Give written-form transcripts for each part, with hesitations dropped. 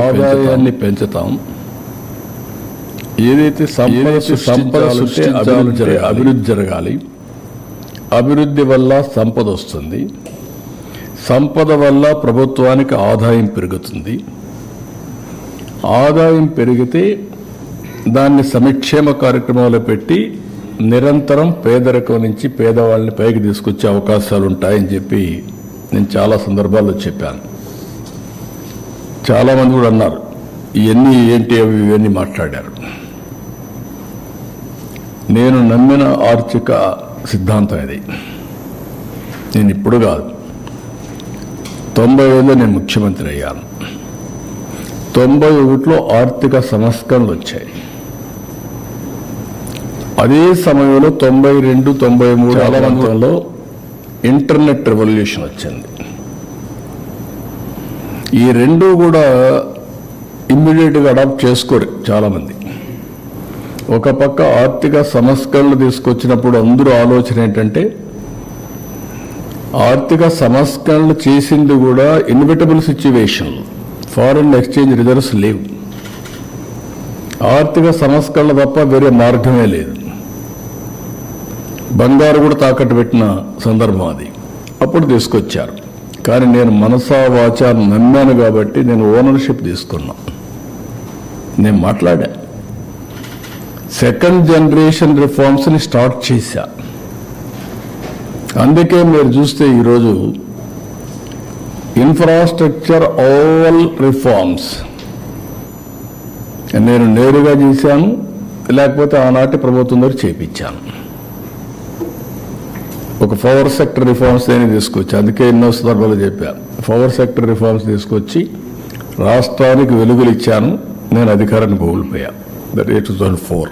ఆదాయాన్ని పెంచుతాం. ఏదైతే సంపద అభివృద్ధి జరగాలి. అభివృద్ధి వల్ల సంపద వస్తుంది. సంపద వల్ల ప్రభుత్వానికి ఆదాయం పెరుగుతుంది. ఆదాయం పెరిగితే దాన్ని సంక్షేమ కార్యక్రమాలు పెట్టి నిరంతరం పేదరికం నుంచి పేదవాళ్ళని పైకి తీసుకొచ్చే అవకాశాలు ఉంటాయని చెప్పి నేను చాలా సందర్భాల్లో చెప్పాను. చాలామంది కూడా అన్నారు ఇవన్నీ ఏంటి అవి ఇవన్నీ మాట్లాడారు. నేను నమ్మిన ఆర్థిక సిద్ధాంతం ఇది. నేను ఇప్పుడు కాదు, 95లో నేను ముఖ్యమంత్రి అయ్యాను. 91లో ఆర్థిక సంస్కరణలు వచ్చాయి. అదే సమయంలో 92, 93 కాలంలో ఇంటర్నెట్ రెవల్యూషన్ వచ్చింది. ఈ రెండు కూడా ఇమ్మీడియట్గా అడాప్ట్ చేసుకోరు చాలామంది. ఒక పక్క ఆర్థిక సంస్కరణలు తీసుకొచ్చినప్పుడు అందరూ ఆలోచన ఏంటంటే ఆర్థిక సంస్కరణలు చేసింది కూడా inevitable situation, foreign exchange reserves లేవు. ఆర్థిక సంస్కరణలు తప్ప వేరే మార్గమే లేదు. బంగారు కూడా తాకట్టు పెట్టిన సందర్భం అది. అప్పుడు తీసుకొచ్చారు. కానీ నేను మనసా వాచా నమ్మాను కాబట్టి నేను ఓనర్షిప్ తీసుకున్నా. నేను మాట్లాడా. సెకండ్ జనరేషన్ రిఫార్మ్స్ని స్టార్ట్ చేశా. అందుకే మీరు చూస్తే ఈరోజు ఇన్ఫ్రాస్ట్రక్చర్ ఆల్ రిఫార్మ్స్ నేను నేరుగా చేశాను, లేకపోతే ఆనాటి ప్రభుత్వం ద్వారా చేయించాను. ఒక పవర్ సెక్టర్ రిఫార్మ్స్ నేను తీసుకొచ్చి, అందుకే ఎన్నో సందర్భాలు చెప్పాను, పవర్ సెక్టర్ రిఫార్మ్స్ తీసుకొచ్చి రాష్ట్రానికి వెలుగులు ఇచ్చాను. నేను అధికారాన్ని కోల్పోయా. దట్ 2004.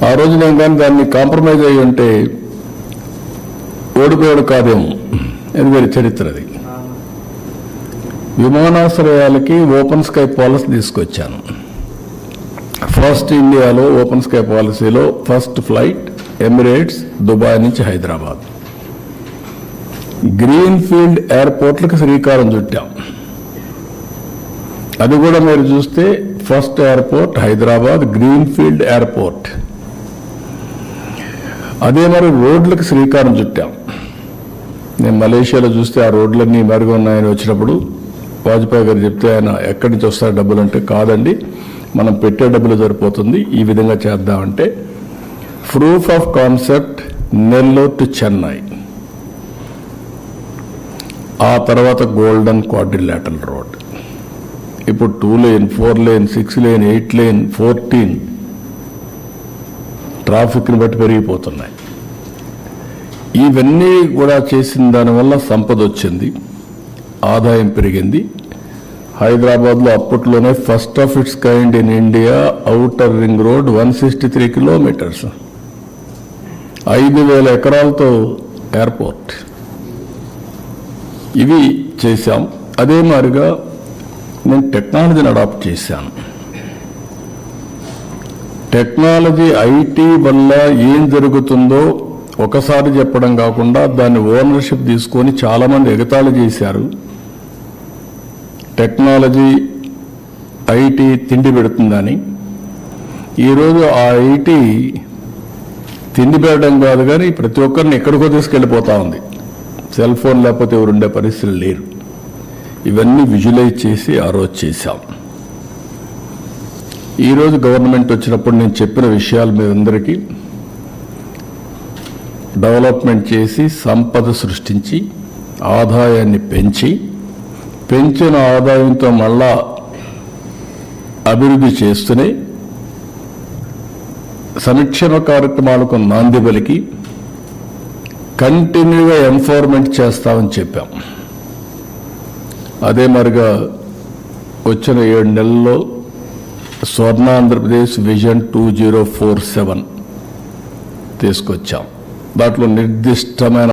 ఆ రోజు నేను కానీ దాన్ని కాంప్రమైజ్ అయ్యి ఉంటే ఓడిపోయాడు కాదేమో. అది వేరే చరిత్ర. అది విమానాశ్రయాలకి ఓపెన్ స్కై పాలసీ తీసుకొచ్చాను. ఫస్ట్ ఇండియాలో ఓపెన్ స్కై పాలసీలో ఫస్ట్ ఫ్లైట్ ఎమిరేట్స్ దుబాయ్ నుంచి హైదరాబాద్. గ్రీన్ ఫీల్డ్ ఎయిర్పోర్ట్లకు శ్రీకారం చుట్టాం. అది కూడా మీరు చూస్తే first airport Hyderabad green field airport. అదే మరి రోడ్లకు శ్రీకారం చుట్టాం. నేను మలేషియాలో చూస్తే ఆ రోడ్లన్నీ మరుగు ఉన్నాయని వచ్చినప్పుడు వాజ్పేయి గారు చెప్తే ఆయన ఎక్కడి నుంచి వస్తాయి డబ్బులు అంటే, కాదండి మనం పెట్టే డబ్బులు సరిపోతుంది, ఈ విధంగా చేద్దామంటే proof of concept Nellore to Chennai. ఆ తర్వాత గోల్డెన్ క్వాడ్రిలేటరల్ రోడ్. ఇప్పుడు 2 లేన్ 4 లేన్ 6 లేన్ 8 లేన్ 14 ట్రాఫిక్ని బట్టి పెరిగిపోతున్నాయి. ఇవన్నీ కూడా చేసిన దానివల్ల సంపద వచ్చింది, ఆదాయం పెరిగింది. హైదరాబాద్లో అప్పట్లోనే first of its kind in India outer ring road 163 kilometres, 5,000 ఎకరాలతో ఎయిర్పోర్ట్. ఇవి చేశాం. అదే మాదిరిగా నేను టెక్నాలజీని అడాప్ట్ చేశాను. టెక్నాలజీ ఐటీ వల్ల ఏం జరుగుతుందో ఒకసారి చెప్పడం కాకుండా దాన్ని ఓనర్షిప్ తీసుకొని చాలామంది ఎగతాళి చేశారు. టెక్నాలజీ ఐటీ తిండి పెడుతుందని. ఈరోజు ఆ ఐటీ తిండి పెట్టడం కాదు కానీ ప్రతి ఒక్కరిని ఎక్కడికో తీసుకెళ్ళిపోతా ఉంది. సెల్ ఫోన్ లేకపోతే ఎవరుండే పరిస్థితులు లేరు. ఇవన్నీ విజువలైజ్ చేసి ఆ రోజు చేశాం. ఈరోజు గవర్నమెంట్ వచ్చినప్పుడు నేను చెప్పిన విషయాలు మీ అందరికీ డెవలప్మెంట్ చేసి సంపద సృష్టించి ఆదాయాన్ని పెంచిన ఆదాయంతో మళ్ళా అభివృద్ధి చేస్తూనే సంక్షేమ కార్యక్రమాలకు నాంది పలికి కంటిన్యూగా ఎన్ఫోర్స్మెంట్ చేస్తామని చెప్పాం. అదే మరిగా వచ్చిన 7 నెలల్లో స్వర్ణాంధ్రప్రదేశ్ విజన్ 2047 తీసుకొచ్చాం. దాంట్లో నిర్దిష్టమైన